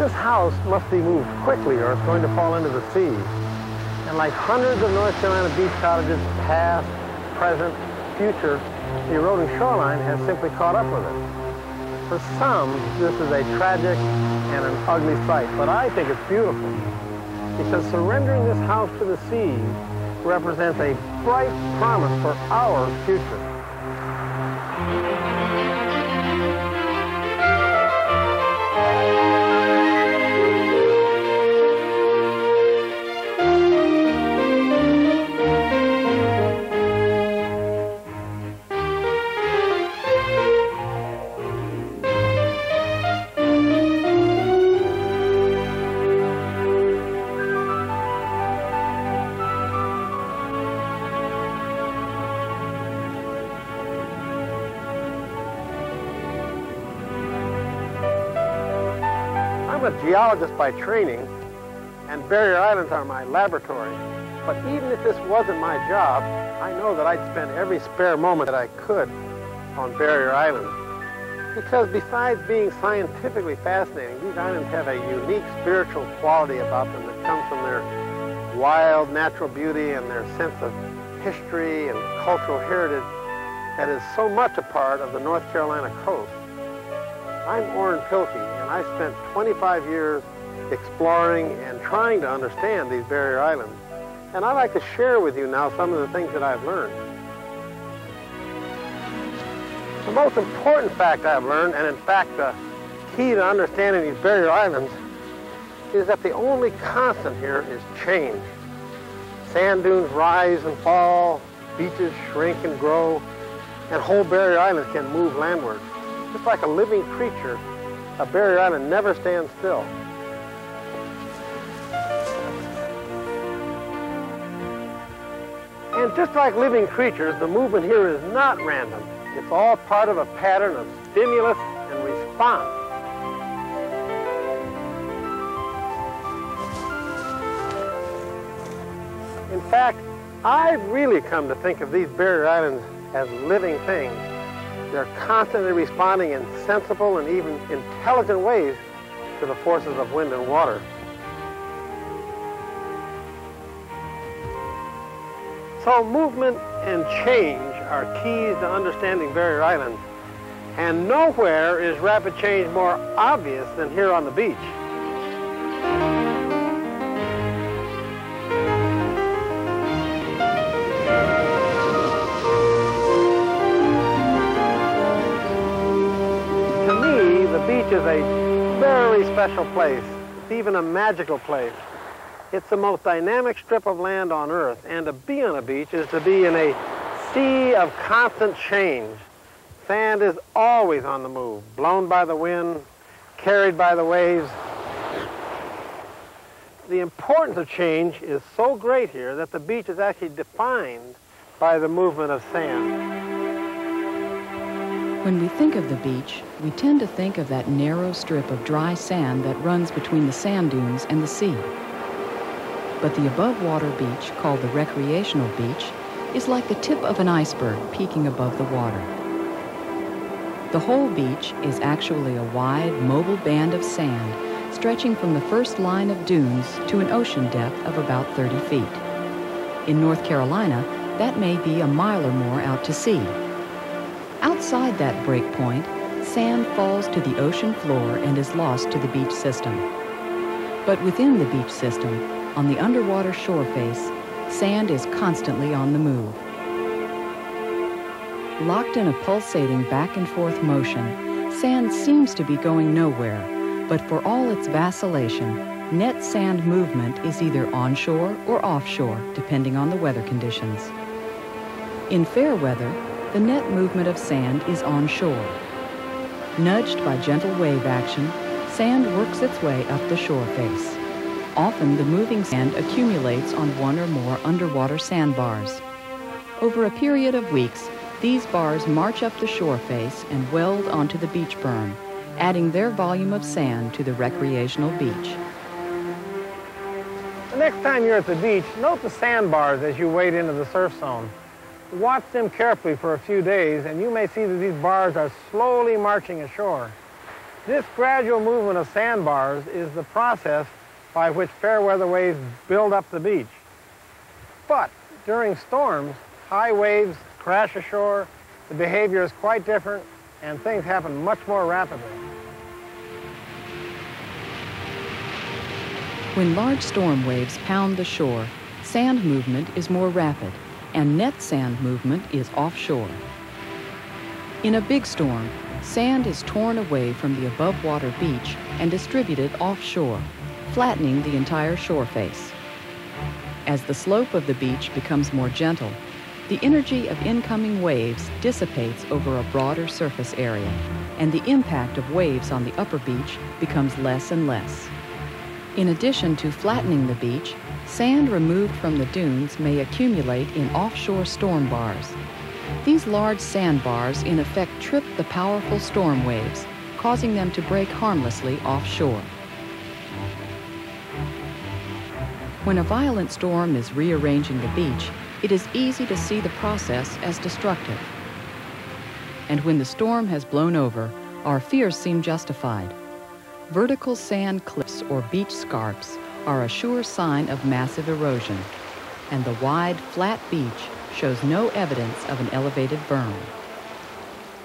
This house must be moved quickly or it's going to fall into the sea. And like hundreds of North Carolina beach cottages, past, present, future, the eroding shoreline has simply caught up with it. For some, this is a tragic and an ugly sight, but I think it's beautiful because surrendering this house to the sea represents a bright promise for our future. I'm a geologist by training, and barrier islands are my laboratory. But even if this wasn't my job, I know that I'd spend every spare moment that I could on barrier islands. Because besides being scientifically fascinating, these islands have a unique spiritual quality about them that comes from their wild natural beauty and their sense of history and cultural heritage that is so much a part of the North Carolina coast. I'm Orrin Pilkey, and I spent 25 years exploring and trying to understand these barrier islands. And I'd like to share with you now some of the things that I've learned. The most important fact I've learned, and in fact the key to understanding these barrier islands, is that the only constant here is change. Sand dunes rise and fall, beaches shrink and grow, and whole barrier islands can move landward. Just like a living creature, a barrier island never stands still. And just like living creatures, the movement here is not random. It's all part of a pattern of stimulus and response. In fact, I've really come to think of these barrier islands as living things. They're constantly responding in sensible and even intelligent ways to the forces of wind and water. So movement and change are keys to understanding barrier islands, and nowhere is rapid change more obvious than here on the beach. To me, the beach is a very special place. It's even a magical place. It's the most dynamic strip of land on Earth, and to be on a beach is to be in a sea of constant change. Sand is always on the move, blown by the wind, carried by the waves. The importance of change is so great here that the beach is actually defined by the movement of sand. When we think of the beach, we tend to think of that narrow strip of dry sand that runs between the sand dunes and the sea. But the above-water beach, called the recreational beach, is like the tip of an iceberg peeking above the water. The whole beach is actually a wide, mobile band of sand stretching from the first line of dunes to an ocean depth of about 30 feet. In North Carolina, that may be a mile or more out to sea. Outside that break point, sand falls to the ocean floor and is lost to the beach system. But within the beach system, on the underwater shore face, sand is constantly on the move. Locked in a pulsating back and forth motion, sand seems to be going nowhere, but for all its vacillation, net sand movement is either onshore or offshore, depending on the weather conditions. In fair weather, the net movement of sand is onshore. Nudged by gentle wave action, sand works its way up the shore face. Often, the moving sand accumulates on one or more underwater sandbars. Over a period of weeks, these bars march up the shore face and weld onto the beach berm, adding their volume of sand to the recreational beach. The next time you're at the beach, note the sandbars as you wade into the surf zone. Watch them carefully for a few days, and you may see that these bars are slowly marching ashore. This gradual movement of sandbars is the process by which fair weather waves build up the beach. But during storms, high waves crash ashore, the behavior is quite different, and things happen much more rapidly. When large storm waves pound the shore, sand movement is more rapid, and net sand movement is offshore. In a big storm, sand is torn away from the above-water beach and distributed offshore, flattening the entire shore face. As the slope of the beach becomes more gentle, the energy of incoming waves dissipates over a broader surface area, and the impact of waves on the upper beach becomes less and less. In addition to flattening the beach, sand removed from the dunes may accumulate in offshore storm bars. These large sandbars in effect trip the powerful storm waves, causing them to break harmlessly offshore. When a violent storm is rearranging the beach, it is easy to see the process as destructive. And when the storm has blown over, our fears seem justified. Vertical sand cliffs or beach scarps are a sure sign of massive erosion, and the wide, flat beach shows no evidence of an elevated berm.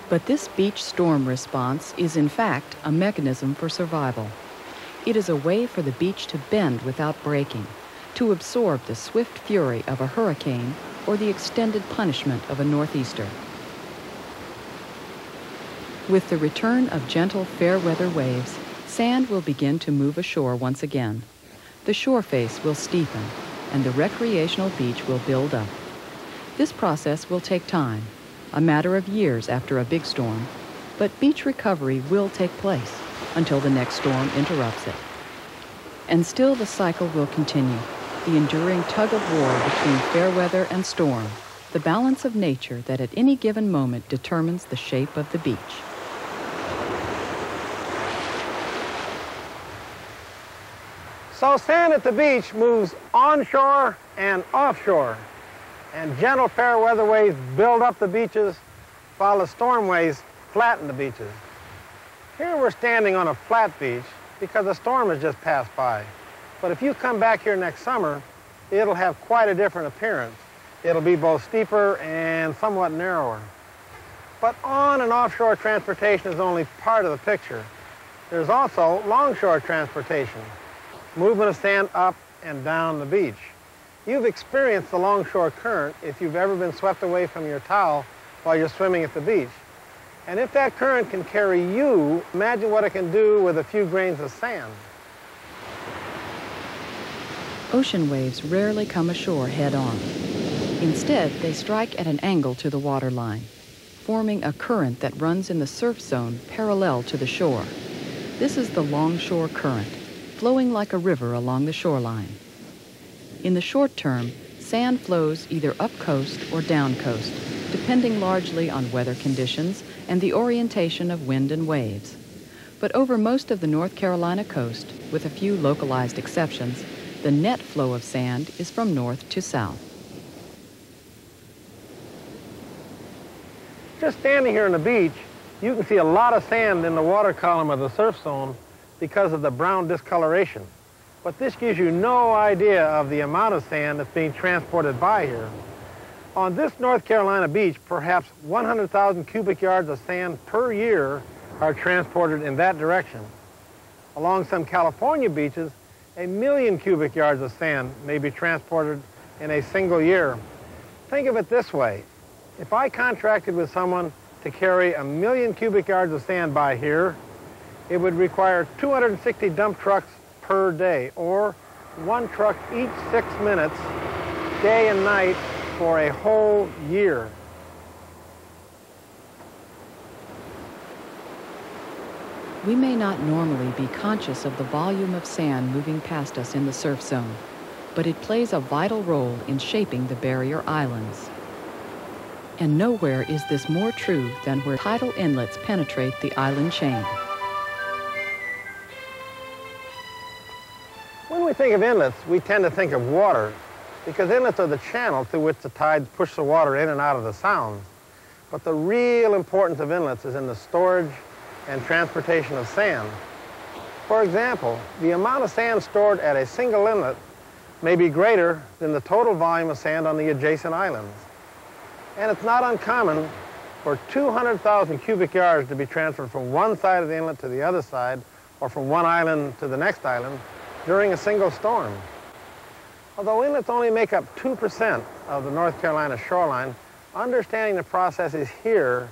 But this beach storm response is in fact a mechanism for survival. It is a way for the beach to bend without breaking, to absorb the swift fury of a hurricane or the extended punishment of a northeaster. With the return of gentle fair weather waves, sand will begin to move ashore once again. The shore face will steepen, and the recreational beach will build up. This process will take time, a matter of years after a big storm, but beach recovery will take place until the next storm interrupts it. And still the cycle will continue, the enduring tug-of-war between fair weather and storm, the balance of nature that at any given moment determines the shape of the beach. So sand at the beach moves onshore and offshore, and gentle fair weather waves build up the beaches, while the storm waves flatten the beaches. Here we're standing on a flat beach because a storm has just passed by. But if you come back here next summer, it'll have quite a different appearance. It'll be both steeper and somewhat narrower. But on and offshore transportation is only part of the picture. There's also longshore transportation, movement of sand up and down the beach. You've experienced the longshore current if you've ever been swept away from your towel while you're swimming at the beach. And if that current can carry you, imagine what it can do with a few grains of sand. Ocean waves rarely come ashore head-on. Instead, they strike at an angle to the waterline, forming a current that runs in the surf zone parallel to the shore. This is the longshore current, flowing like a river along the shoreline. In the short term, sand flows either up coast or down coast, depending largely on weather conditions and the orientation of wind and waves. But over most of the North Carolina coast, with a few localized exceptions, the net flow of sand is from north to south. Just standing here on the beach, you can see a lot of sand in the water column of the surf zone because of the brown discoloration. But this gives you no idea of the amount of sand that's being transported by here. On this North Carolina beach, perhaps 100,000 cubic yards of sand per year are transported in that direction. Along some California beaches, 1 million cubic yards of sand may be transported in a single year. Think of it this way. If I contracted with someone to carry 1 million cubic yards of sand by here, it would require 260 dump trucks per day, or one truck each 6 minutes, day and night, for a whole year. We may not normally be conscious of the volume of sand moving past us in the surf zone, but it plays a vital role in shaping the barrier islands. And nowhere is this more true than where tidal inlets penetrate the island chain. When we think of inlets, we tend to think of water, because inlets are the channel through which the tides push the water in and out of the sounds. But the real importance of inlets is in the storage and transportation of sand. For example, the amount of sand stored at a single inlet may be greater than the total volume of sand on the adjacent islands. And it's not uncommon for 200,000 cubic yards to be transferred from one side of the inlet to the other side, or from one island to the next island, during a single storm. Although inlets only make up 2% of the North Carolina shoreline, understanding the processes here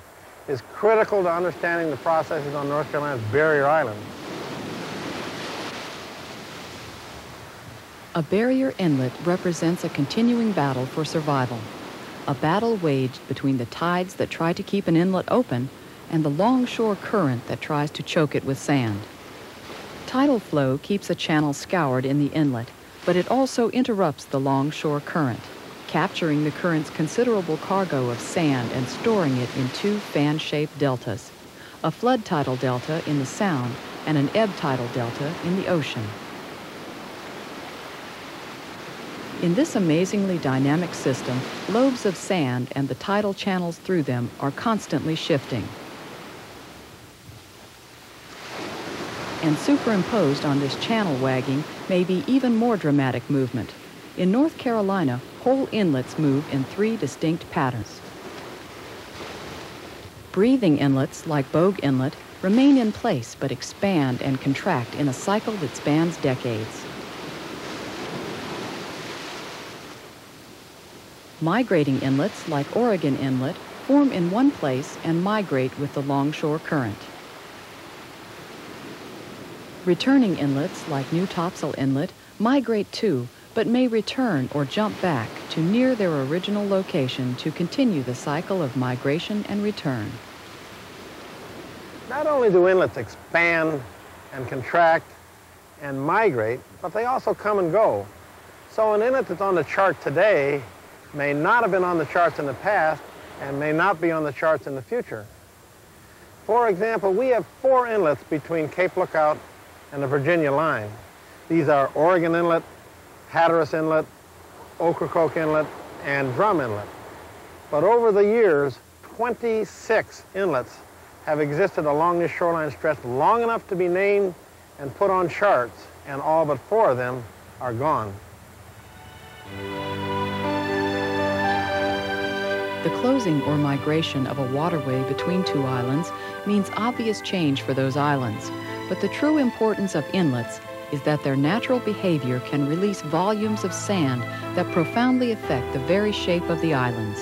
is critical to understanding the processes on North Carolina's barrier islands. A barrier inlet represents a continuing battle for survival, a battle waged between the tides that try to keep an inlet open and the longshore current that tries to choke it with sand. Tidal flow keeps a channel scoured in the inlet, but it also interrupts the longshore current, capturing the current's considerable cargo of sand and storing it in two fan-shaped deltas, a flood tidal delta in the Sound and an ebb tidal delta in the ocean. In this amazingly dynamic system, lobes of sand and the tidal channels through them are constantly shifting. And superimposed on this channel wagging may be even more dramatic movement. In North Carolina, whole inlets move in three distinct patterns. Breathing inlets, like Bogue Inlet, remain in place but expand and contract in a cycle that spans decades. Migrating inlets, like Oregon Inlet, form in one place and migrate with the longshore current. Returning inlets, like New Topsail Inlet, migrate too, but may return or jump back to near their original location to continue the cycle of migration and return. Not only do inlets expand and contract and migrate, but they also come and go. So an inlet that's on the chart today may not have been on the charts in the past and may not be on the charts in the future. For example, we have 4 inlets between Cape Lookout and the Virginia line. These are Oregon Inlet, Hatteras Inlet, Ocracoke Inlet, and Drum Inlet. But over the years, 26 inlets have existed along this shoreline stretch long enough to be named and put on charts, and all but 4 of them are gone. The closing or migration of a waterway between two islands means obvious change for those islands, but the true importance of inlets is that their natural behavior can release volumes of sand that profoundly affect the very shape of the islands.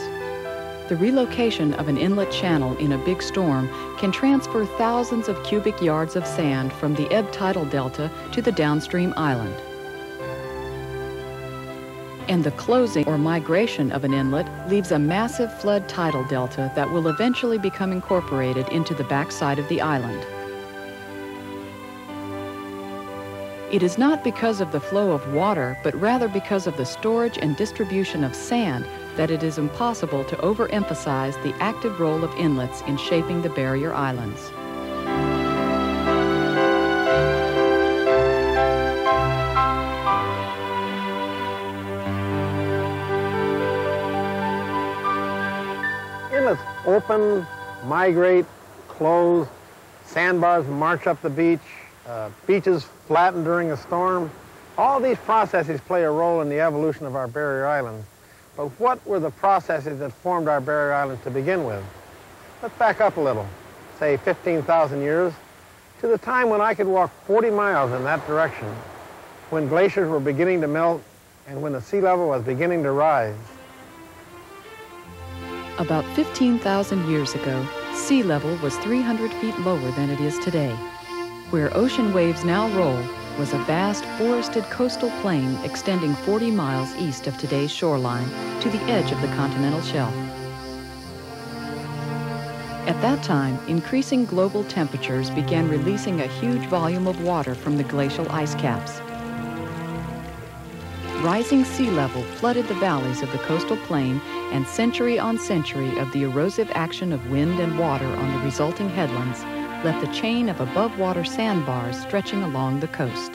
The relocation of an inlet channel in a big storm can transfer thousands of cubic yards of sand from the ebb tidal delta to the downstream island. And the closing or migration of an inlet leaves a massive flood tidal delta that will eventually become incorporated into the backside of the island. It is not because of the flow of water, but rather because of the storage and distribution of sand that it is impossible to overemphasize the active role of inlets in shaping the barrier islands. Inlets open, migrate, close, sandbars march up the beach, beaches flatten during a storm. All these processes play a role in the evolution of our barrier islands. But what were the processes that formed our barrier islands to begin with? Let's back up a little, say 15,000 years, to the time when I could walk 40 miles in that direction, when glaciers were beginning to melt and when the sea level was beginning to rise. About 15,000 years ago, sea level was 300 feet lower than it is today. Where ocean waves now roll was a vast forested coastal plain extending 40 miles east of today's shoreline to the edge of the continental shelf. At that time, increasing global temperatures began releasing a huge volume of water from the glacial ice caps. Rising sea level flooded the valleys of the coastal plain, and century on century of the erosive action of wind and water on the resulting headlands left a chain of above-water sandbars stretching along the coast.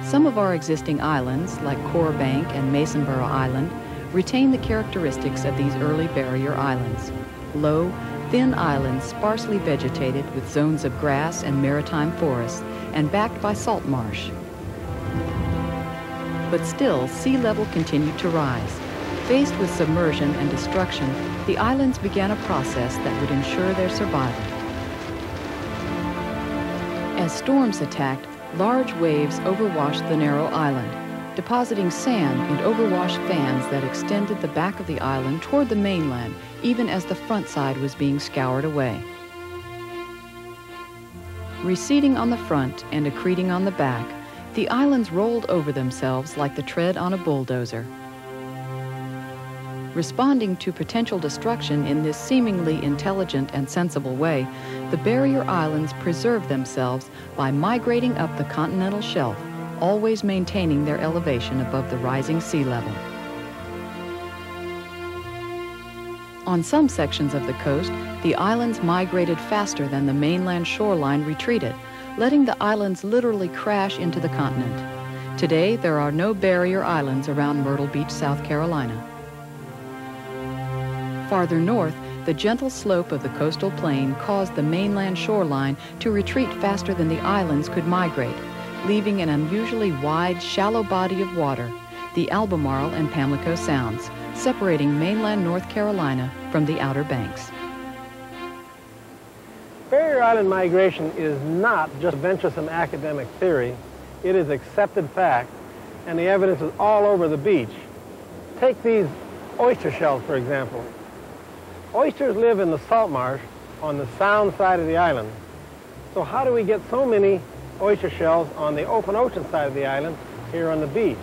Some of our existing islands, like Core Bank and Masonboro Island, retain the characteristics of these early barrier islands: low, thin islands sparsely vegetated with zones of grass and maritime forests and backed by salt marsh. But still, sea level continued to rise. Faced with submersion and destruction, the islands began a process that would ensure their survival. As storms attacked, large waves overwashed the narrow island, depositing sand in overwashed fans that extended the back of the island toward the mainland, even as the front side was being scoured away. Receding on the front and accreting on the back, the islands rolled over themselves like the tread on a bulldozer. Responding to potential destruction in this seemingly intelligent and sensible way, the barrier islands preserved themselves by migrating up the continental shelf, always maintaining their elevation above the rising sea level. On some sections of the coast, the islands migrated faster than the mainland shoreline retreated, letting the islands literally crash into the continent. Today, there are no barrier islands around Myrtle Beach, South Carolina. Farther north, the gentle slope of the coastal plain caused the mainland shoreline to retreat faster than the islands could migrate, leaving an unusually wide, shallow body of water, the Albemarle and Pamlico Sounds, separating mainland North Carolina from the Outer Banks. Barrier island migration is not just venturesome academic theory. It is accepted fact, and the evidence is all over the beach. Take these oyster shells, for example. Oysters live in the salt marsh on the sound side of the island. So how do we get so many oyster shells on the open ocean side of the island here on the beach?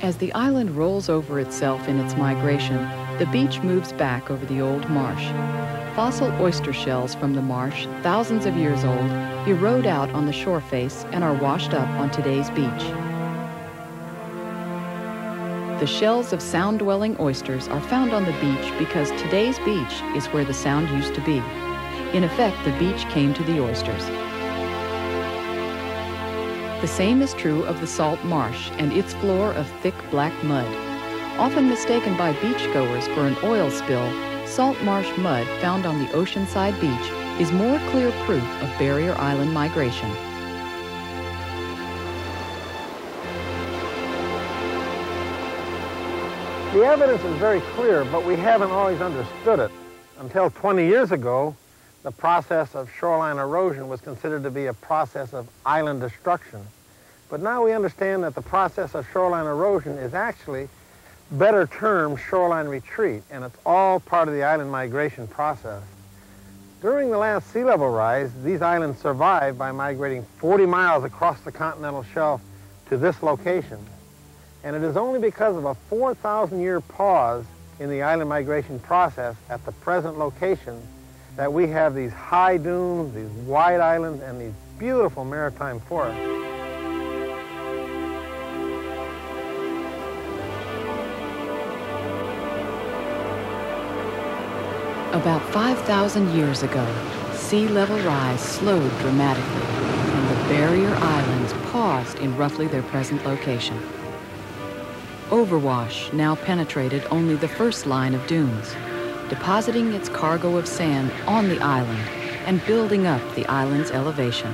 As the island rolls over itself in its migration, the beach moves back over the old marsh. Fossil oyster shells from the marsh, thousands of years old, erode out on the shore face and are washed up on today's beach. The shells of sound-dwelling oysters are found on the beach because today's beach is where the sound used to be. In effect, the beach came to the oysters. The same is true of the salt marsh and its floor of thick black mud. Often mistaken by beachgoers for an oil spill, salt marsh mud found on the oceanside beach is more clear proof of barrier island migration. The evidence is very clear, but we haven't always understood it. Until 20 years ago, the process of shoreline erosion was considered to be a process of island destruction. But now we understand that the process of shoreline erosion is actually better termed shoreline retreat, and it's all part of the island migration process. During the last sea level rise, these islands survived by migrating 40 miles across the continental shelf to this location. And it is only because of a 4,000-year pause in the island migration process at the present location that we have these high dunes, these wide islands, and these beautiful maritime forests. About 5,000 years ago, sea level rise slowed dramatically, and the barrier islands paused in roughly their present location. Overwash now penetrated only the first line of dunes, depositing its cargo of sand on the island and building up the island's elevation.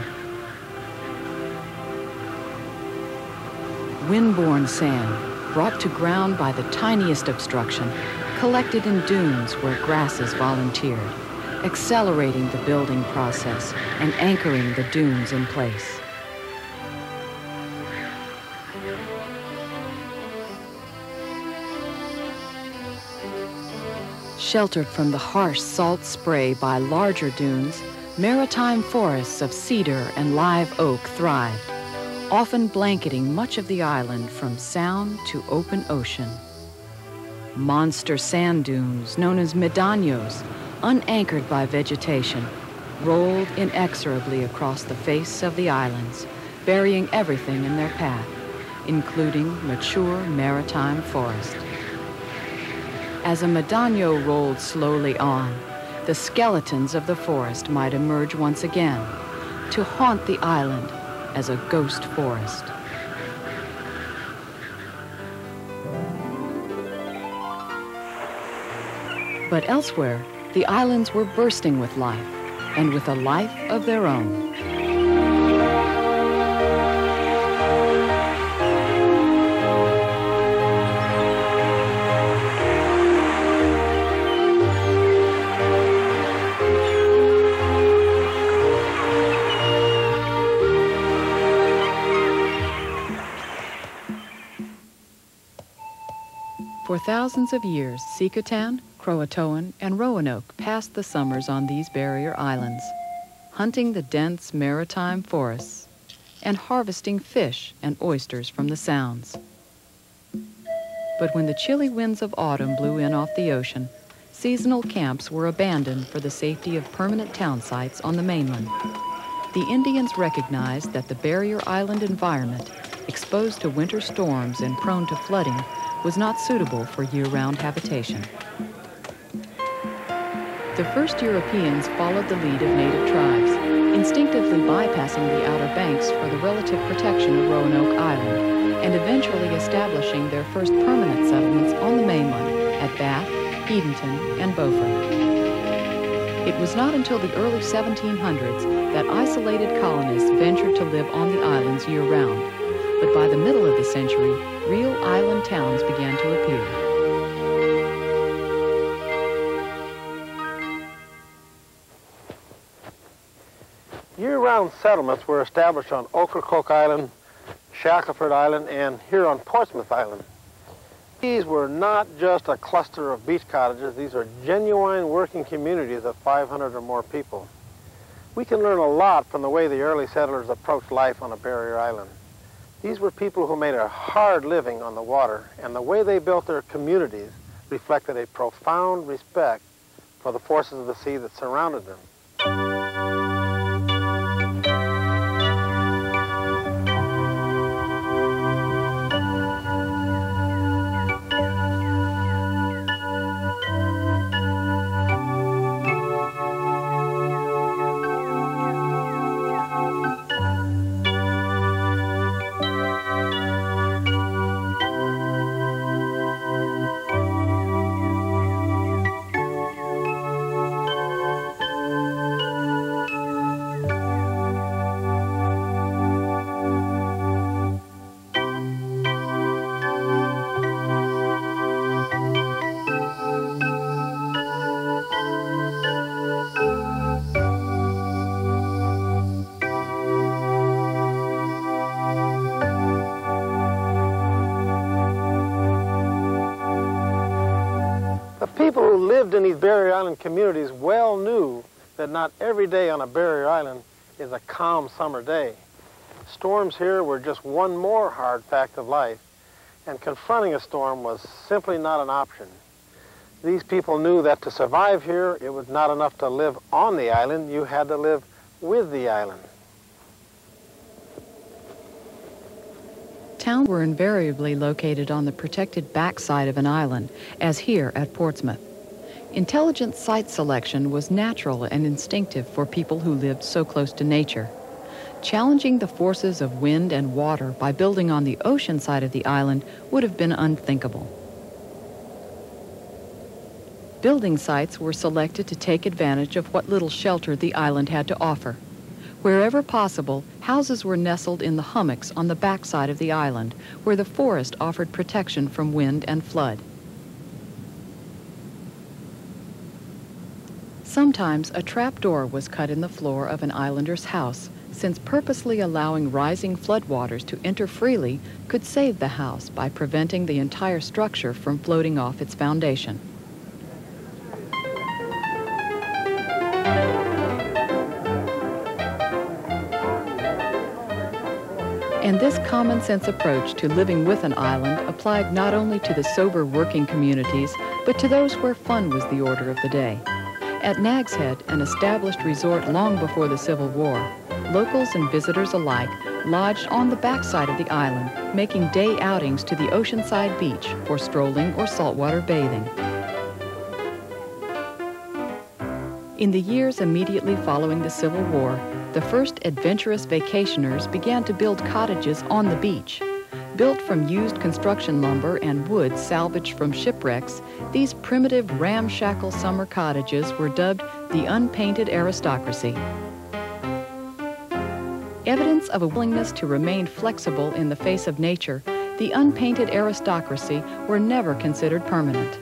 Windborne sand, brought to ground by the tiniest obstruction, collected in dunes where grasses volunteered, accelerating the building process and anchoring the dunes in place. Sheltered from the harsh salt spray by larger dunes, maritime forests of cedar and live oak thrived, often blanketing much of the island from sound to open ocean. Monster sand dunes, known as medanos, unanchored by vegetation, rolled inexorably across the face of the islands, burying everything in their path, including mature maritime forest. As a medano rolled slowly on, the skeletons of the forest might emerge once again to haunt the island as a ghost forest. But elsewhere, the islands were bursting with life, and with a life of their own. For thousands of years, Secotan, Croatoan, and Roanoke passed the summers on these barrier islands, hunting the dense maritime forests and harvesting fish and oysters from the sounds. But when the chilly winds of autumn blew in off the ocean, seasonal camps were abandoned for the safety of permanent town sites on the mainland. The Indians recognized that the barrier island environment, exposed to winter storms and prone to flooding, was not suitable for year-round habitation. The first Europeans followed the lead of native tribes, instinctively bypassing the Outer Banks for the relative protection of Roanoke Island, and eventually establishing their first permanent settlements on the mainland at Bath, Edenton, and Beaufort. It was not until the early 1700s that isolated colonists ventured to live on the islands year-round, but by the middle of the century, real island towns began to appear. Year-round settlements were established on Ocracoke Island, Shackelford Island, and here on Portsmouth Island. These were not just a cluster of beach cottages. These are genuine working communities of 500 or more people. We can learn a lot from the way the early settlers approached life on a barrier island. These were people who made a hard living on the water, and the way they built their communities reflected a profound respect for the forces of the sea that surrounded them. People who lived in these barrier island communities well knew that not every day on a barrier island is a calm summer day. Storms here were just one more hard fact of life, and confronting a storm was simply not an option. These people knew that to survive here, it was not enough to live on the island, you had to live with the island. Towns were invariably located on the protected backside of an island, as here at Portsmouth. Intelligent site selection was natural and instinctive for people who lived so close to nature. Challenging the forces of wind and water by building on the ocean side of the island would have been unthinkable. Building sites were selected to take advantage of what little shelter the island had to offer. Wherever possible, houses were nestled in the hummocks on the backside of the island, where the forest offered protection from wind and flood. Sometimes a trapdoor was cut in the floor of an islander's house, since purposely allowing rising floodwaters to enter freely could save the house by preventing the entire structure from floating off its foundation. And this common-sense approach to living with an island applied not only to the sober working communities, but to those where fun was the order of the day. At Nag's Head, an established resort long before the Civil War, locals and visitors alike lodged on the backside of the island, making day outings to the oceanside beach for strolling or saltwater bathing. In the years immediately following the Civil War, the first adventurous vacationers began to build cottages on the beach. Built from used construction lumber and wood salvaged from shipwrecks, these primitive ramshackle summer cottages were dubbed the unpainted aristocracy. Evidence of a willingness to remain flexible in the face of nature, the unpainted aristocracy were never considered permanent.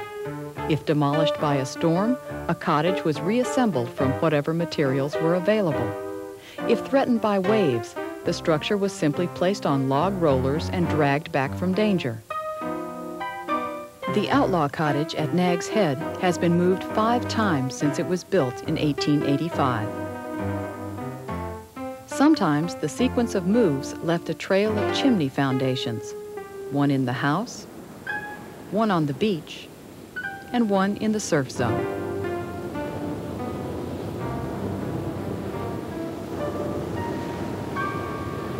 If demolished by a storm, a cottage was reassembled from whatever materials were available. If threatened by waves, the structure was simply placed on log rollers and dragged back from danger. The Outlaw Cottage at Nag's Head has been moved 5 times since it was built in 1885. Sometimes the sequence of moves left a trail of chimney foundations, one in the house, one on the beach, and one in the surf zone.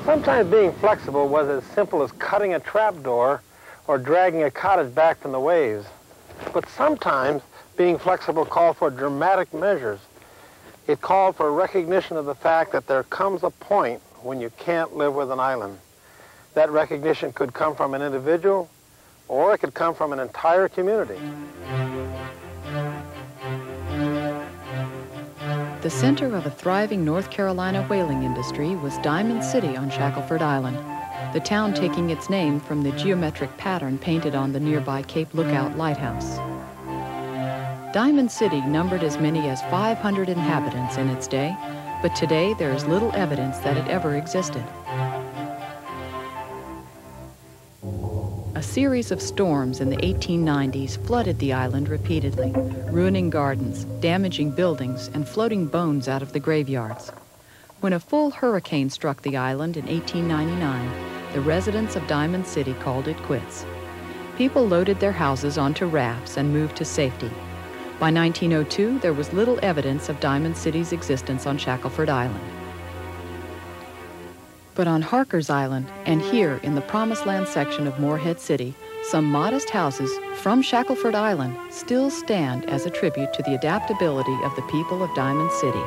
Sometimes being flexible was as simple as cutting a trapdoor or dragging a cottage back from the waves. But sometimes being flexible called for dramatic measures. It called for recognition of the fact that there comes a point when you can't live with an island. That recognition could come from an individual, or it could come from an entire community. The center of a thriving North Carolina whaling industry was Diamond City on Shackelford Island, the town taking its name from the geometric pattern painted on the nearby Cape Lookout lighthouse. Diamond City numbered as many as 500 inhabitants in its day, but today there is little evidence that it ever existed. A series of storms in the 1890s flooded the island repeatedly, ruining gardens, damaging buildings, and floating bones out of the graveyards. When a full hurricane struck the island in 1899, the residents of Diamond City called it quits. People loaded their houses onto rafts and moved to safety. By 1902, there was little evidence of Diamond City's existence on Shackelford Island. But on Harker's Island, and here in the Promised Land section of Morehead City, some modest houses from Shackelford Island still stand as a tribute to the adaptability of the people of Diamond City.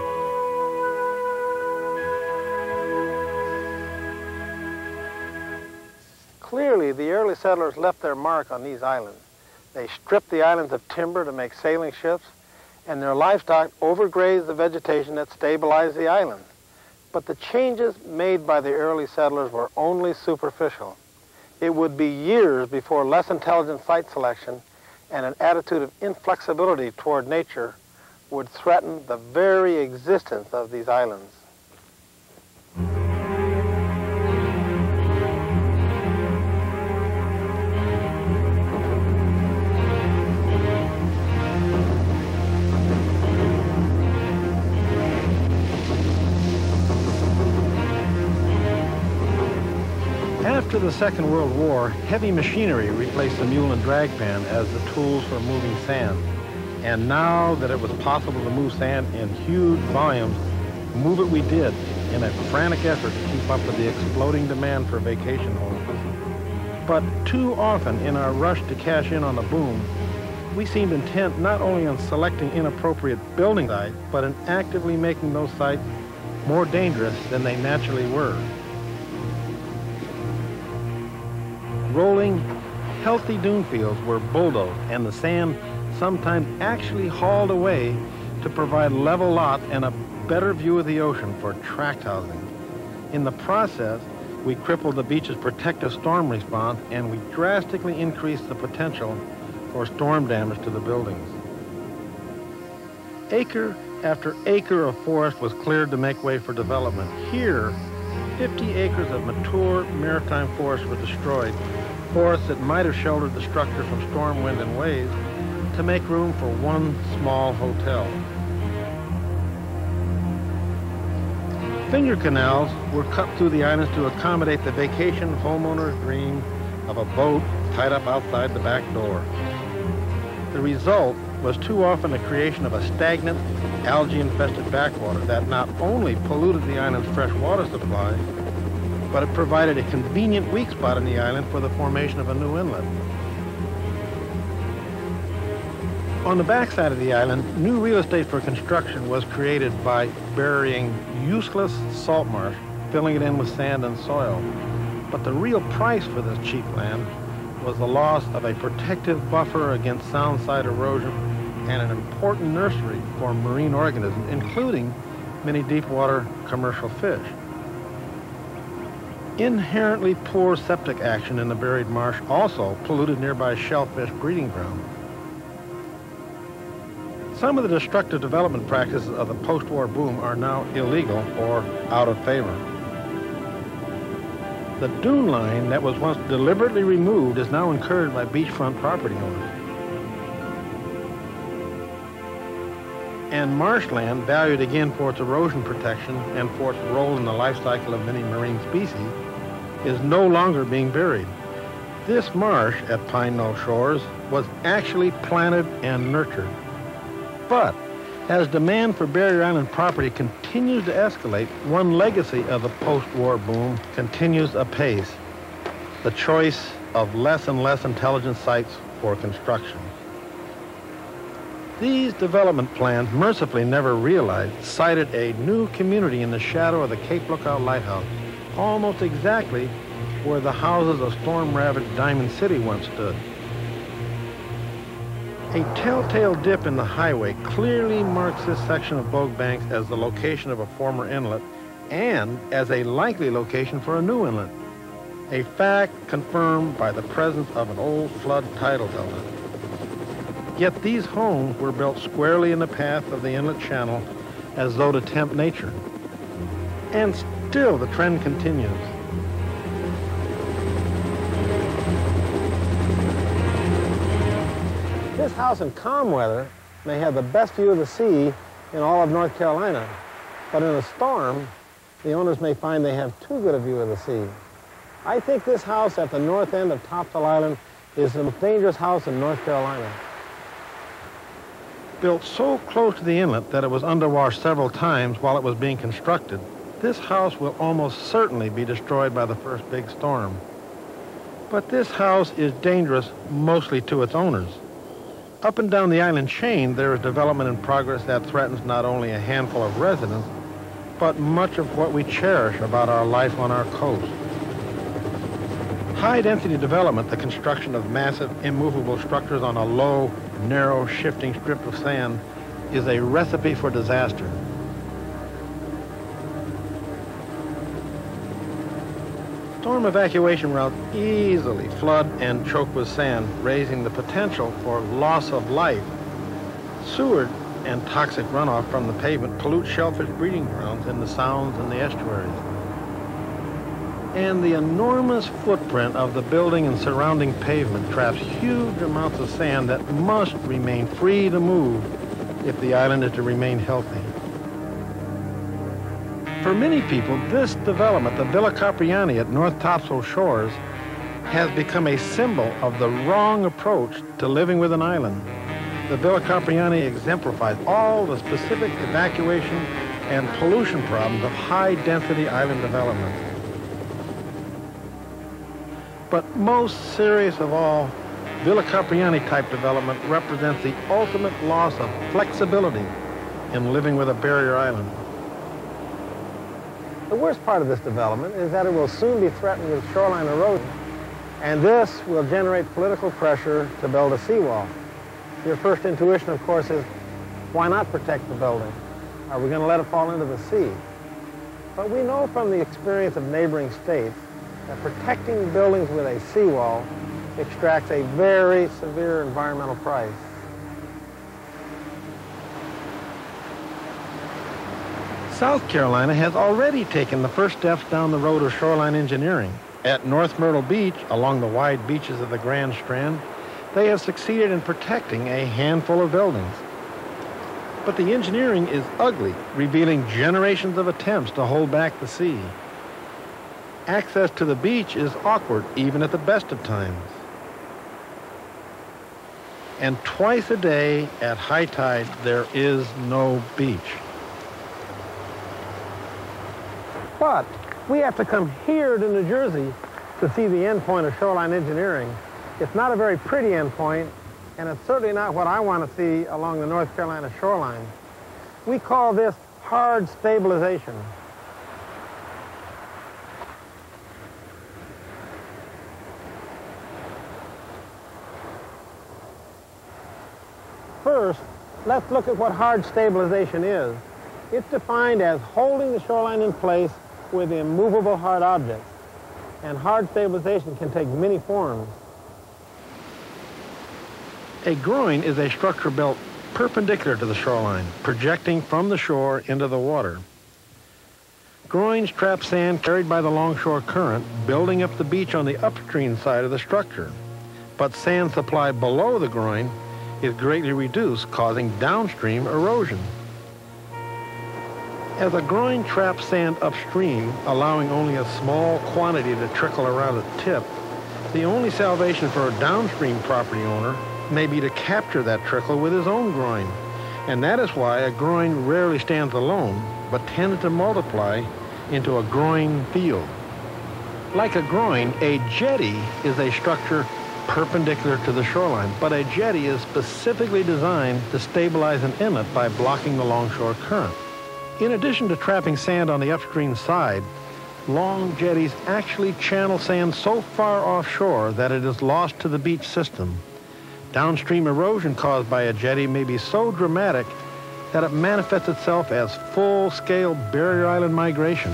Clearly, the early settlers left their mark on these islands. They stripped the islands of timber to make sailing ships, and their livestock overgrazed the vegetation that stabilized the island. But the changes made by the early settlers were only superficial. It would be years before less intelligent site selection and an attitude of inflexibility toward nature would threaten the very existence of these islands. After the Second World War, heavy machinery replaced the mule and drag pan as the tools for moving sand. And now that it was possible to move sand in huge volumes, move it we did in a frantic effort to keep up with the exploding demand for vacation homes. But too often in our rush to cash in on the boom, we seemed intent not only on selecting inappropriate building sites, but in actively making those sites more dangerous than they naturally were. Rolling, healthy dune fields were bulldozed and the sand sometimes actually hauled away to provide level lots and a better view of the ocean for tract housing. In the process, we crippled the beach's protective storm response and we drastically increased the potential for storm damage to the buildings. Acre after acre of forest was cleared to make way for development. Here, 50 acres of mature maritime forest were destroyed, forests that might have sheltered the structure from storm wind and waves, to make room for one small hotel. Finger canals were cut through the islands to accommodate the vacation homeowner's dream of a boat tied up outside the back door. The result was too often the creation of a stagnant, algae-infested backwater that not only polluted the island's fresh water supply, but it provided a convenient weak spot in the island for the formation of a new inlet. On the backside of the island, new real estate for construction was created by burying useless salt marsh, filling it in with sand and soil. But the real price for this cheap land was the loss of a protective buffer against sound-side erosion and an important nursery for marine organisms, including many deep-water commercial fish. Inherently poor septic action in the buried marsh also polluted nearby shellfish breeding grounds. Some of the destructive development practices of the post-war boom are now illegal or out of favor. The dune line that was once deliberately removed is now incurred by beachfront property owners. And marshland, valued again for its erosion protection and for its role in the life cycle of many marine species, is no longer being buried. This marsh at Pine Knoll Shores was actually planted and nurtured. But as demand for Barrier Island property continues to escalate, one legacy of the post-war boom continues apace: the choice of less and less intelligent sites for construction. These development plans, mercifully never realized, sited a new community in the shadow of the Cape Lookout Lighthouse, almost exactly where the houses of storm-ravaged Diamond City once stood. A telltale dip in the highway clearly marks this section of Bogue Banks as the location of a former inlet and as a likely location for a new inlet, a fact confirmed by the presence of an old flood tidal delta. Yet these homes were built squarely in the path of the inlet channel as though to tempt nature. And still the trend continues. This house in calm weather may have the best view of the sea in all of North Carolina, but in a storm, the owners may find they have too good a view of the sea. I think this house at the north end of Topsail Island is the most dangerous house in North Carolina. Built so close to the inlet that it was underwater several times while it was being constructed, this house will almost certainly be destroyed by the first big storm. But this house is dangerous mostly to its owners. Up and down the island chain, there is development in progress that threatens not only a handful of residents, but much of what we cherish about our life on our coast. High-density development, the construction of massive, immovable structures on a low, narrow, shifting strip of sand, is a recipe for disaster. Storm evacuation routes easily flood and choke with sand, raising the potential for loss of life. Sewage and toxic runoff from the pavement pollute shellfish breeding grounds in the sounds and the estuaries. And the enormous footprint of the building and surrounding pavement traps huge amounts of sand that must remain free to move if the island is to remain healthy. For many people, this development, the Villa Capriani at North Topsail Shores, has become a symbol of the wrong approach to living with an island. The Villa Capriani exemplifies all the specific evacuation and pollution problems of high-density island development. But most serious of all, Villa Capriani type development represents the ultimate loss of flexibility in living with a barrier island. The worst part of this development is that it will soon be threatened with shoreline erosion, and this will generate political pressure to build a seawall. Your first intuition, of course, is why not protect the building? Are we going to let it fall into the sea? But we know from the experience of neighboring states that protecting buildings with a seawall extracts a very severe environmental price. South Carolina has already taken the first steps down the road of shoreline engineering. At North Myrtle Beach, along the wide beaches of the Grand Strand, they have succeeded in protecting a handful of buildings. But the engineering is ugly, revealing generations of attempts to hold back the sea. Access to the beach is awkward, even at the best of times. And twice a day at high tide, there is no beach. But we have to come here to New Jersey to see the end point of shoreline engineering. It's not a very pretty end point, and it's certainly not what I want to see along the North Carolina shoreline. We call this hard stabilization. let's look at what hard stabilization is. It's defined as holding the shoreline in place with immovable hard objects. And hard stabilization can take many forms. A groin is a structure built perpendicular to the shoreline, projecting from the shore into the water. Groins trap sand carried by the longshore current, building up the beach on the upstream side of the structure. But sand supply below the groin is greatly reduced, causing downstream erosion. As a groin traps sand upstream, allowing only a small quantity to trickle around the tip, the only salvation for a downstream property owner may be to capture that trickle with his own groin. And that is why a groin rarely stands alone, but tends to multiply into a groin field. Like a groin, a jetty is a structure perpendicular to the shoreline, but a jetty is specifically designed to stabilize an inlet by blocking the longshore current. In addition to trapping sand on the upstream side, long jetties actually channel sand so far offshore that it is lost to the beach system. Downstream erosion caused by a jetty may be so dramatic that it manifests itself as full-scale barrier island migration.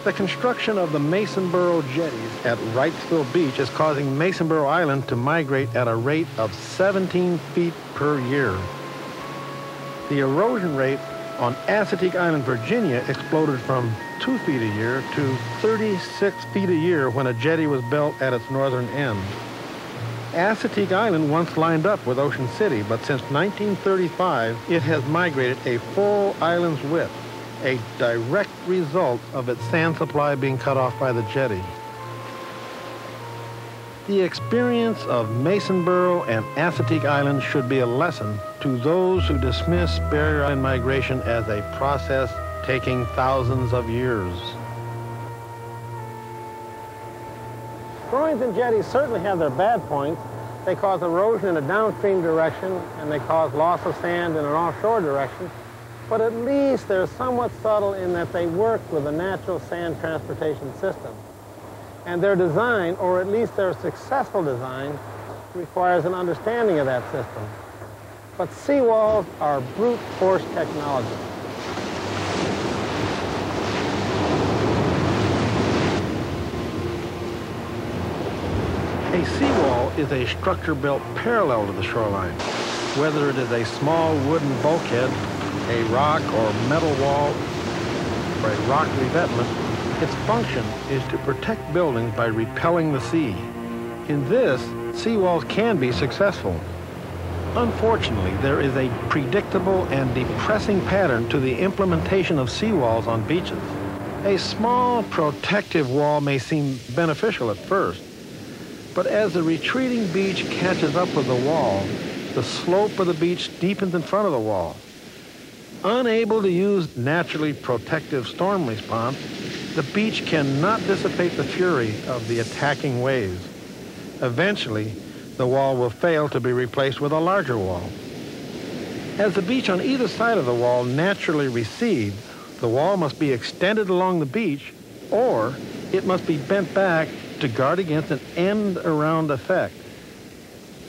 The construction of the Masonboro jetties at Wrightsville Beach is causing Masonboro Island to migrate at a rate of 17 feet per year. The erosion rate on Assateague Island, Virginia, exploded from 2 feet a year to 36 feet a year when a jetty was built at its northern end. Assateague Island once lined up with Ocean City, but since 1935, it has migrated a full island's width, a direct result of its sand supply being cut off by the jetty. The experience of Masonboro and Assateague Island should be a lesson to those who dismiss barrier island migration as a process taking thousands of years. Groins and jetties certainly have their bad points. They cause erosion in a downstream direction, and they cause loss of sand in an offshore direction. But at least they're somewhat subtle in that they work with the natural sand transportation system. And their design, or at least their successful design, requires an understanding of that system. But seawalls are brute force technology. A seawall is a structure built parallel to the shoreline. Whether it is a small wooden bulkhead, a rock or metal wall, or a rock revetment, its function is to protect buildings by repelling the sea. In this, seawalls can be successful. Unfortunately, there is a predictable and depressing pattern to the implementation of seawalls on beaches. A small protective wall may seem beneficial at first, but as the retreating beach catches up with the wall, the slope of the beach deepens in front of the wall. Unable to use naturally protective storm response, the beach cannot dissipate the fury of the attacking waves. Eventually, the wall will fail to be replaced with a larger wall. As the beach on either side of the wall naturally recedes, the wall must be extended along the beach, or it must be bent back to guard against an end-around effect.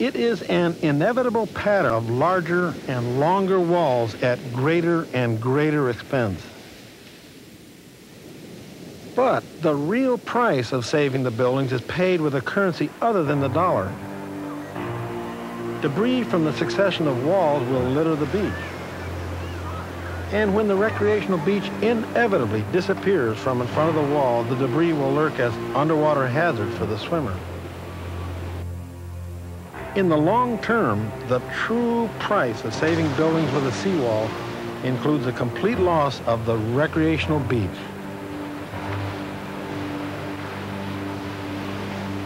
It is an inevitable pattern of larger and longer walls at greater and greater expense. But the real price of saving the buildings is paid with a currency other than the dollar. Debris from the succession of walls will litter the beach. And when the recreational beach inevitably disappears from in front of the wall, the debris will lurk as underwater hazard for the swimmer. In the long term, the true price of saving buildings with a seawall includes a complete loss of the recreational beach.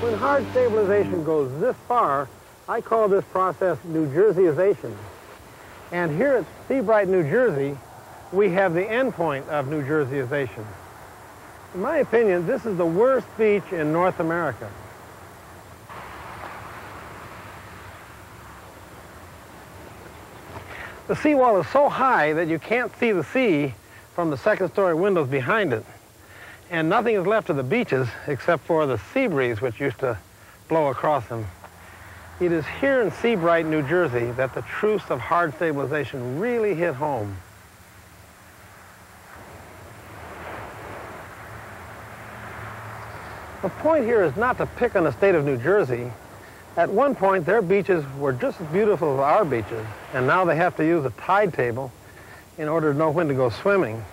When hard stabilization goes this far, I call this process New Jerseyization. And here at Seabright, New Jersey, we have the end point of New Jerseyization. In my opinion, this is the worst beach in North America. The seawall is so high that you can't see the sea from the second-story windows behind it. And nothing is left of the beaches except for the sea breeze which used to blow across them. It is here in Seabright, New Jersey, that the truths of hard stabilization really hit home. The point here is not to pick on the state of New Jersey. At one point, their beaches were just as beautiful as our beaches, and now they have to use a tide table in order to know when to go swimming.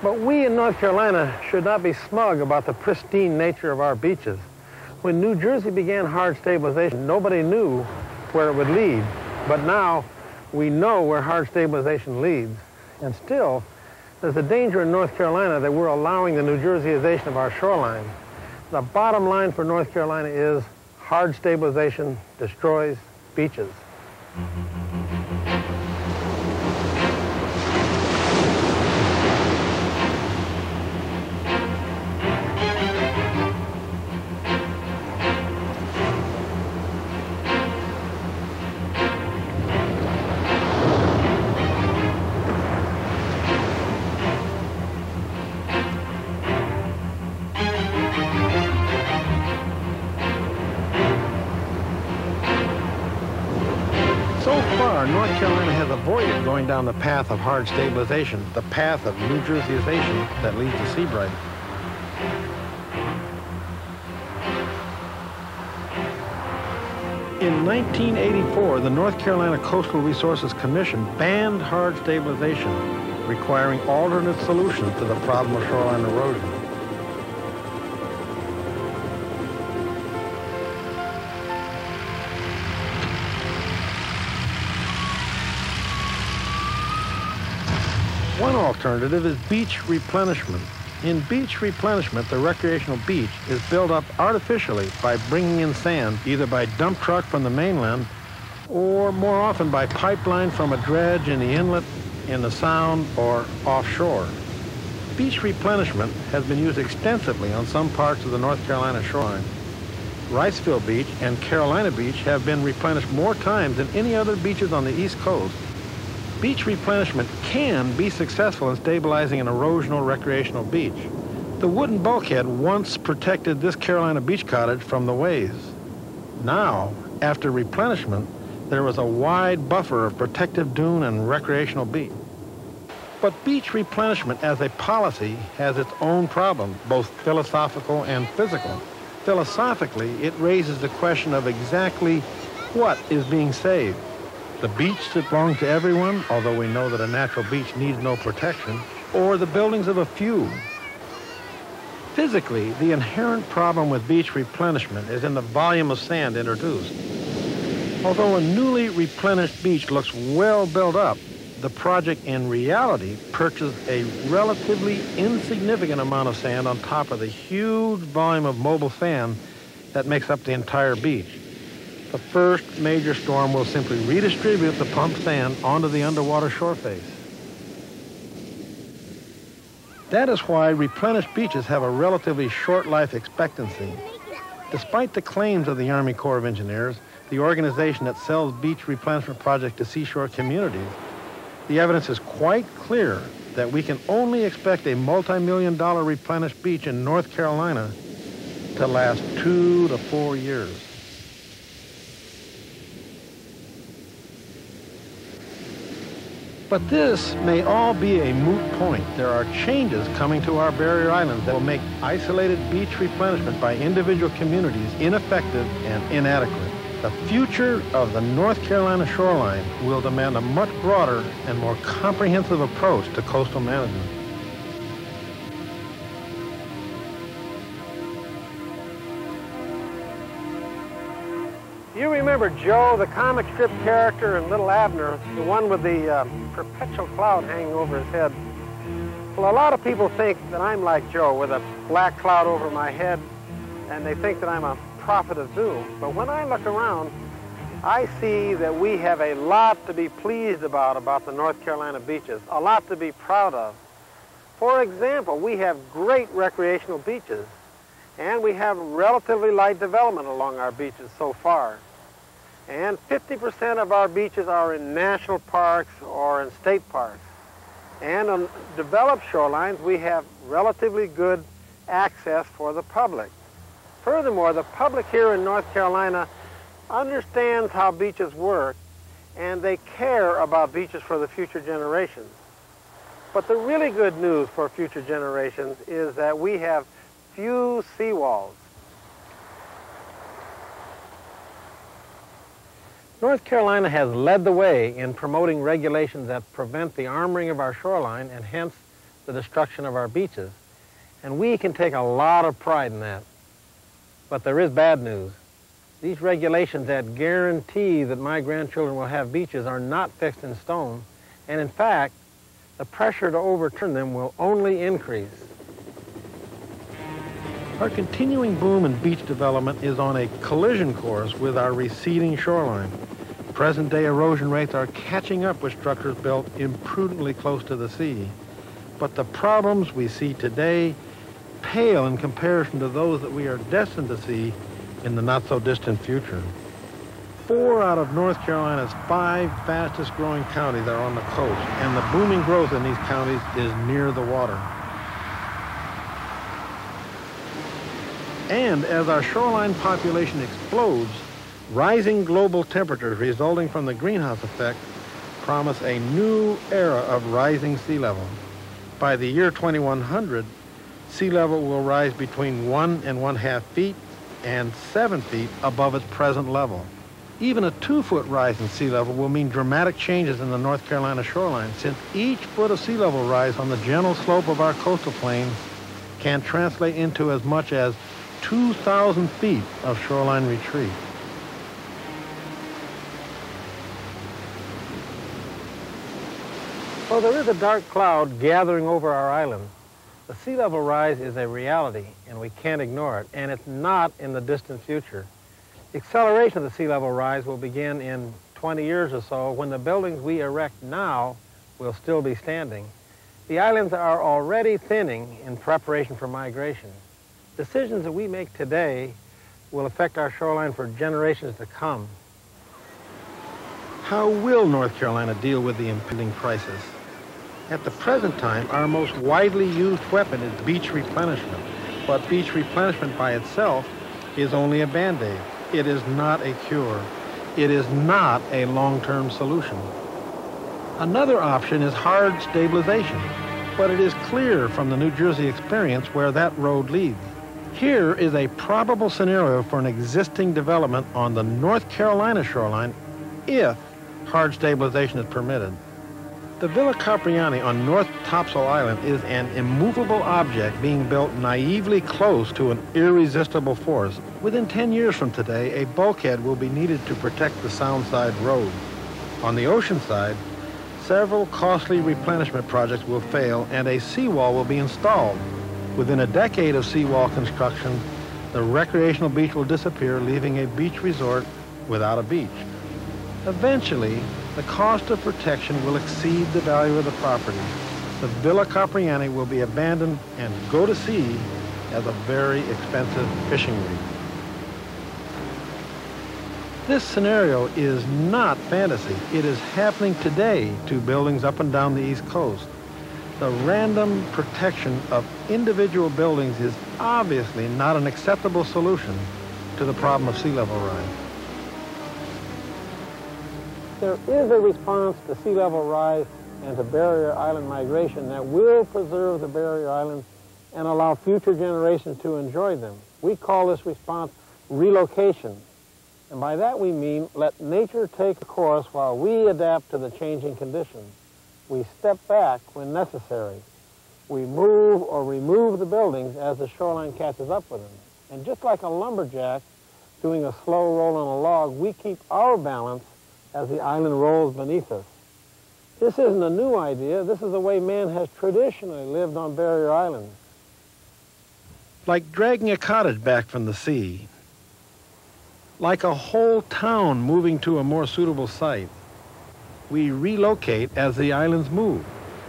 But we in North Carolina should not be smug about the pristine nature of our beaches. When New Jersey began hard stabilization, nobody knew where it would lead. But now we know where hard stabilization leads. And still, there's a danger in North Carolina that we're allowing the New Jerseyization of our shoreline. The bottom line for North Carolina is hard stabilization destroys beaches. North Carolina has avoided going down the path of hard stabilization, the path of New Jerseyization that leads to Seabright. In 1984, the North Carolina Coastal Resources Commission banned hard stabilization, requiring alternate solutions to the problem of shoreline erosion. One alternative is beach replenishment. In beach replenishment, the recreational beach is built up artificially by bringing in sand, either by dump truck from the mainland, or more often by pipeline from a dredge in the inlet, in the sound, or offshore. Beach replenishment has been used extensively on some parts of the North Carolina shoreline. Riceville Beach and Carolina Beach have been replenished more times than any other beaches on the East Coast. Beach replenishment can be successful in stabilizing an erosional recreational beach. The wooden bulkhead once protected this Carolina beach cottage from the waves. Now, after replenishment, there was a wide buffer of protective dune and recreational beach. But beach replenishment as a policy has its own problems, both philosophical and physical. Philosophically, it raises the question of exactly what is being saved. The beach that belongs to everyone, although we know that a natural beach needs no protection, or the buildings of a few. Physically, the inherent problem with beach replenishment is in the volume of sand introduced. Although a newly replenished beach looks well built up, the project in reality purchased a relatively insignificant amount of sand on top of the huge volume of mobile sand that makes up the entire beach. The first major storm will simply redistribute the pumped sand onto the underwater shore face. That is why replenished beaches have a relatively short life expectancy. Despite the claims of the Army Corps of Engineers, the organization that sells beach replenishment projects to seashore communities, the evidence is quite clear that we can only expect a multi-million-dollar replenished beach in North Carolina to last 2 to 4 years. But this may all be a moot point. There are changes coming to our barrier islands that will make isolated beach replenishment by individual communities ineffective and inadequate. The future of the North Carolina shoreline will demand a much broader and more comprehensive approach to coastal management. You remember Joe, the comic strip character in Little Abner, the one with the perpetual cloud hanging over his head? Well, a lot of people think that I'm like Joe, with a black cloud over my head, and they think that I'm a prophet of doom. But when I look around, I see that we have a lot to be pleased about the North Carolina beaches, a lot to be proud of. For example, we have great recreational beaches, and we have relatively light development along our beaches so far. And 50% of our beaches are in national parks or in state parks. And on developed shorelines, we have relatively good access for the public. Furthermore, the public here in North Carolina understands how beaches work, and they care about beaches for the future generations. But the really good news for future generations is that we have few seawalls. North Carolina has led the way in promoting regulations that prevent the armoring of our shoreline and hence the destruction of our beaches. And we can take a lot of pride in that. But there is bad news. These regulations that guarantee that my grandchildren will have beaches are not fixed in stone, and in fact, the pressure to overturn them will only increase. Our continuing boom in beach development is on a collision course with our receding shoreline. Present-day erosion rates are catching up with structures built imprudently close to the sea. But the problems we see today pale in comparison to those that we are destined to see in the not-so-distant future. 4 out of North Carolina's 5 fastest-growing counties are on the coast, and the booming growth in these counties is near the water. And as our shoreline population explodes, rising global temperatures resulting from the greenhouse effect promise a new era of rising sea level. By the year 2100, sea level will rise between 1 and 1/2 feet and 7 feet above its present level. Even a 2-foot rise in sea level will mean dramatic changes in the North Carolina shoreline, since each foot of sea level rise on the gentle slope of our coastal plains can translate into as much as 2,000 feet of shoreline retreat. Well, there is a dark cloud gathering over our island. The sea level rise is a reality, and we can't ignore it, and it's not in the distant future. The acceleration of the sea level rise will begin in 20 years or so, when the buildings we erect now will still be standing. The islands are already thinning in preparation for migration. Decisions that we make today will affect our shoreline for generations to come. How will North Carolina deal with the impending crisis? At the present time, our most widely used weapon is beach replenishment. But beach replenishment by itself is only a Band-Aid. It is not a cure. It is not a long-term solution. Another option is hard stabilization, but it is clear from the New Jersey experience where that road leads. Here is a probable scenario for an existing development on the North Carolina shoreline if hard stabilization is permitted. The Villa Capriani on North Topsail Island is an immovable object being built naively close to an irresistible force. Within 10 years from today, a bulkhead will be needed to protect the Soundside Road. On the ocean side, several costly replenishment projects will fail and a seawall will be installed. Within a decade of seawall construction, the recreational beach will disappear, leaving a beach resort without a beach. Eventually, the cost of protection will exceed the value of the property. The Villa Capriani will be abandoned and go to sea as a very expensive fishing reef. This scenario is not fantasy. It is happening today to buildings up and down the East Coast. The random protection of individual buildings is obviously not an acceptable solution to the problem of sea level rise. There is a response to sea level rise and to barrier island migration that will preserve the barrier islands and allow future generations to enjoy them. We call this response relocation. And by that we mean let nature take the course while we adapt to the changing conditions. We step back when necessary. We move or remove the buildings as the shoreline catches up with them. And just like a lumberjack doing a slow roll on a log, we keep our balance as the island rolls beneath us. This isn't a new idea. This is the way man has traditionally lived on barrier islands. Like dragging a cottage back from the sea. Like a whole town moving to a more suitable site. We relocate as the islands move.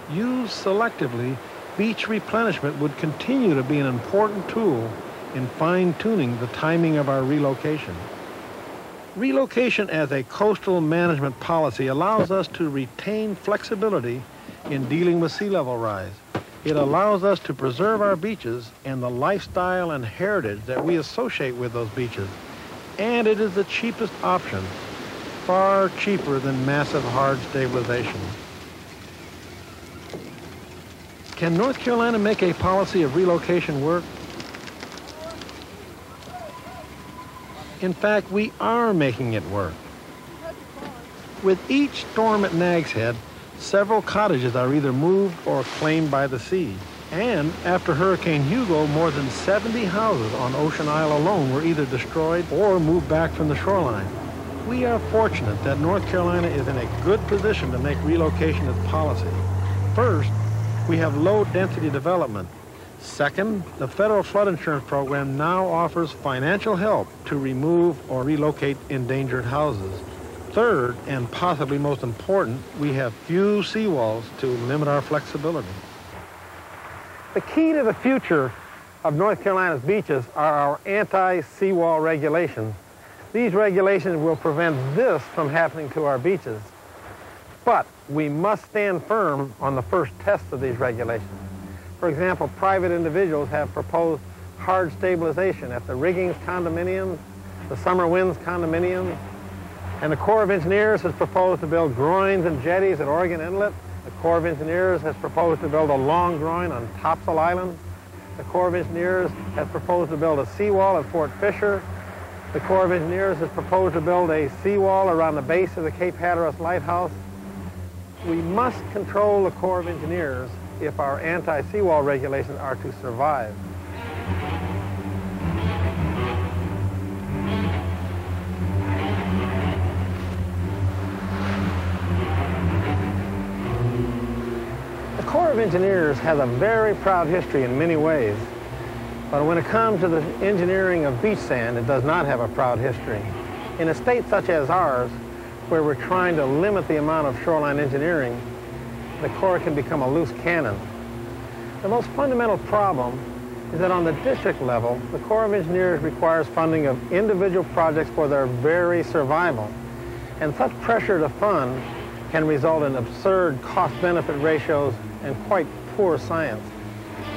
Used selectively, beach replenishment would continue to be an important tool in fine-tuning the timing of our relocation. Relocation as a coastal management policy allows us to retain flexibility in dealing with sea level rise. It allows us to preserve our beaches and the lifestyle and heritage that we associate with those beaches. and it is the cheapest option, far cheaper than massive hard stabilization. Can North Carolina make a policy of relocation work? In fact, we are making it work. With each storm at Nag's Head, several cottages are either moved or claimed by the sea. And after Hurricane Hugo, more than 70 houses on Ocean Isle alone were either destroyed or moved back from the shoreline. We are fortunate that North Carolina is in a good position to make relocation its policy. First, we have low-density development. Second, the federal flood insurance program now offers financial help to remove or relocate endangered houses. Third, and possibly most important, we have few seawalls to limit our flexibility. The key to the future of North Carolina's beaches are our anti-seawall regulations. These regulations will prevent this from happening to our beaches. But we must stand firm on the first test of these regulations. For example, private individuals have proposed hard stabilization at the Riggings condominiums, the Summer Winds condominiums, and the Corps of Engineers has proposed to build groins and jetties at Oregon Inlet. The Corps of Engineers has proposed to build a long groin on Topsail Island. The Corps of Engineers has proposed to build a seawall at Fort Fisher. The Corps of Engineers has proposed to build a seawall around the base of the Cape Hatteras Lighthouse. We must control the Corps of Engineers if our anti-seawall regulations are to survive. The Corps of Engineers has a very proud history in many ways, but when it comes to the engineering of beach sand, it does not have a proud history. In a state such as ours, where we're trying to limit the amount of shoreline engineering, the Corps can become a loose cannon. The most fundamental problem is that on the district level, the Corps of Engineers requires funding of individual projects for their very survival. And such pressure to fund can result in absurd cost-benefit ratios and quite poor science.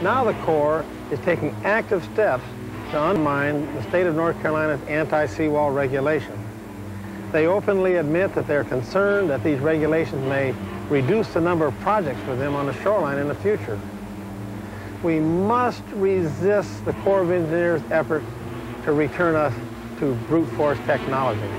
Now the Corps is taking active steps to undermine the state of North Carolina's anti-seawall regulations. They openly admit that they're concerned that these regulations may reduce the number of projects for them on the shoreline in the future. We must resist the Corps of Engineers' effort to return us to brute force technology.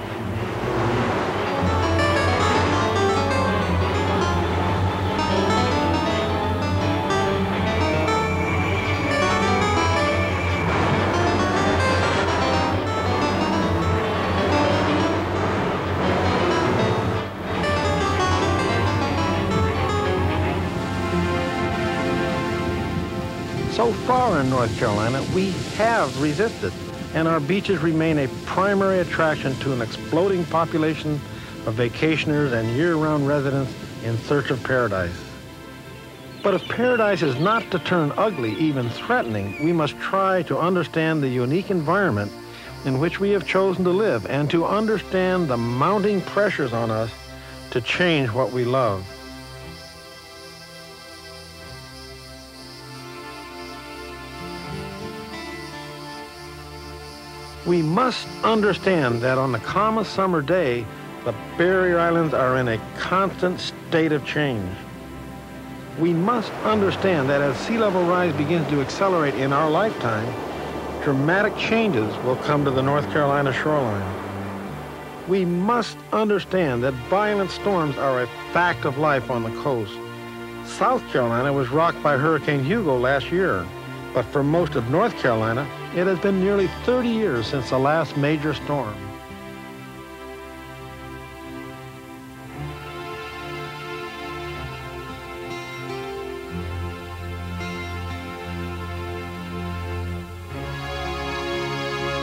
So far in North Carolina, we have resisted, and our beaches remain a primary attraction to an exploding population of vacationers and year-round residents in search of paradise. But if paradise is not to turn ugly, even threatening, we must try to understand the unique environment in which we have chosen to live and to understand the mounting pressures on us to change what we love. We must understand that on the calmest summer day, the barrier islands are in a constant state of change. We must understand that as sea level rise begins to accelerate in our lifetime, dramatic changes will come to the North Carolina shoreline. We must understand that violent storms are a fact of life on the coast. South Carolina was rocked by Hurricane Hugo last year, but for most of North Carolina, it has been nearly 30 years since the last major storm.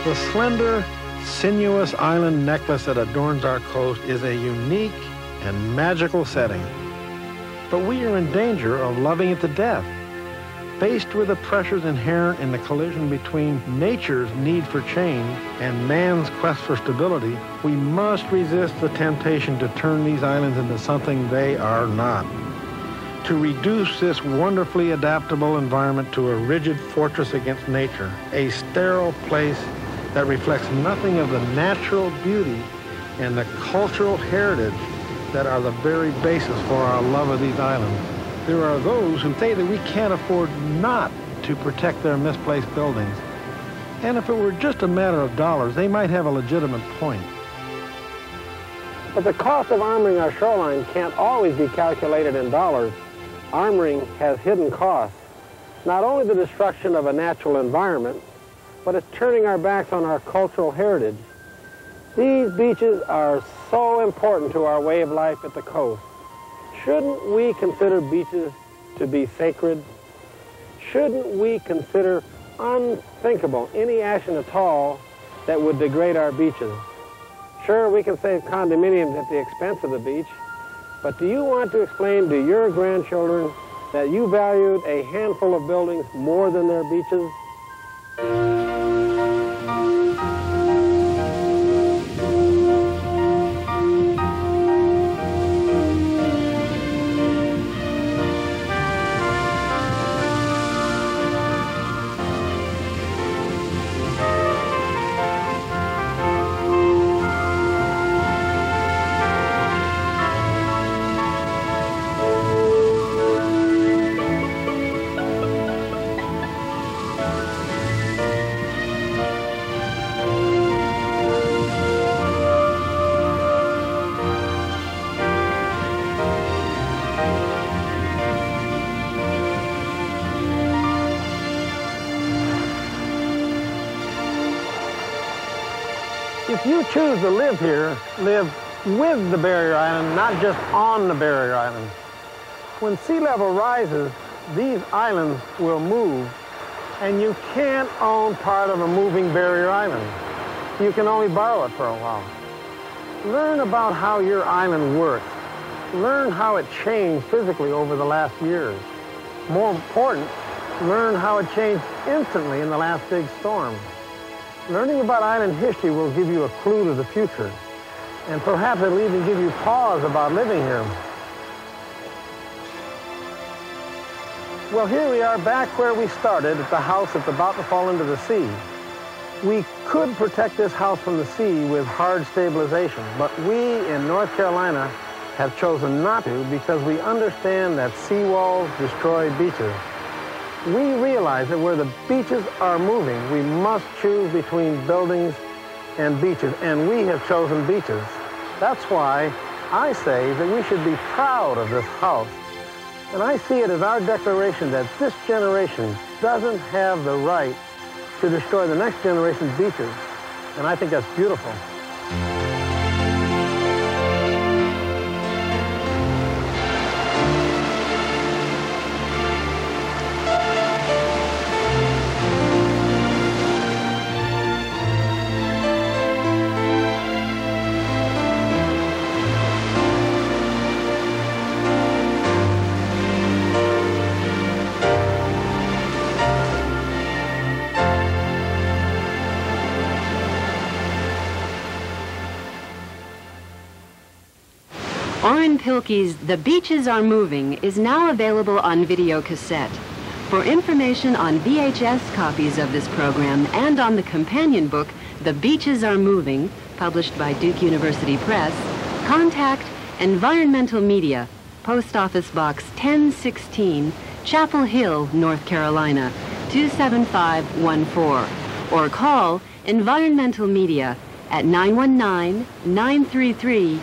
The slender, sinuous island necklace that adorns our coast is a unique and magical setting. But we are in danger of loving it to death. Faced with the pressures inherent in the collision between nature's need for change and man's quest for stability, we must resist the temptation to turn these islands into something they are not. To reduce this wonderfully adaptable environment to a rigid fortress against nature, a sterile place that reflects nothing of the natural beauty and the cultural heritage that are the very basis for our love of these islands. There are those who say that we can't afford not to protect their misplaced buildings. And if it were just a matter of dollars, they might have a legitimate point. But the cost of armoring our shoreline can't always be calculated in dollars. Armoring has hidden costs. Not only the destruction of a natural environment, but it's turning our backs on our cultural heritage. These beaches are so important to our way of life at the coast. Shouldn't we consider beaches to be sacred? Shouldn't we consider unthinkable any action at all that would degrade our beaches? Sure, we can save condominiums at the expense of the beach, but do you want to explain to your grandchildren that you valued a handful of buildings more than their beaches? If you choose to live here, live with the barrier island, not just on the barrier island. When sea level rises, these islands will move, and you can't own part of a moving barrier island. You can only borrow it for a while. Learn about how your island works. Learn how it changed physically over the last years. More important, learn how it changed instantly in the last big storm. Learning about island history will give you a clue to the future, and perhaps it'll even give you pause about living here. Well, here we are back where we started, at the house that's about to fall into the sea. We could protect this house from the sea with hard stabilization, but we in North Carolina have chosen not to because we understand that seawalls destroy beaches. We realize that where the beaches are moving, we must choose between buildings and beaches, and we have chosen beaches. That's why I say that we should be proud of this house. And I see it as our declaration that this generation doesn't have the right to destroy the next generation's beaches. And I think that's beautiful. Orrin Pilkey's The Beaches Are Moving is now available on video cassette. For information on VHS copies of this program and on the companion book, The Beaches Are Moving, published by Duke University Press, contact Environmental Media, Post Office Box 1016, Chapel Hill, North Carolina, 27514, or call Environmental Media at 919-933-3003.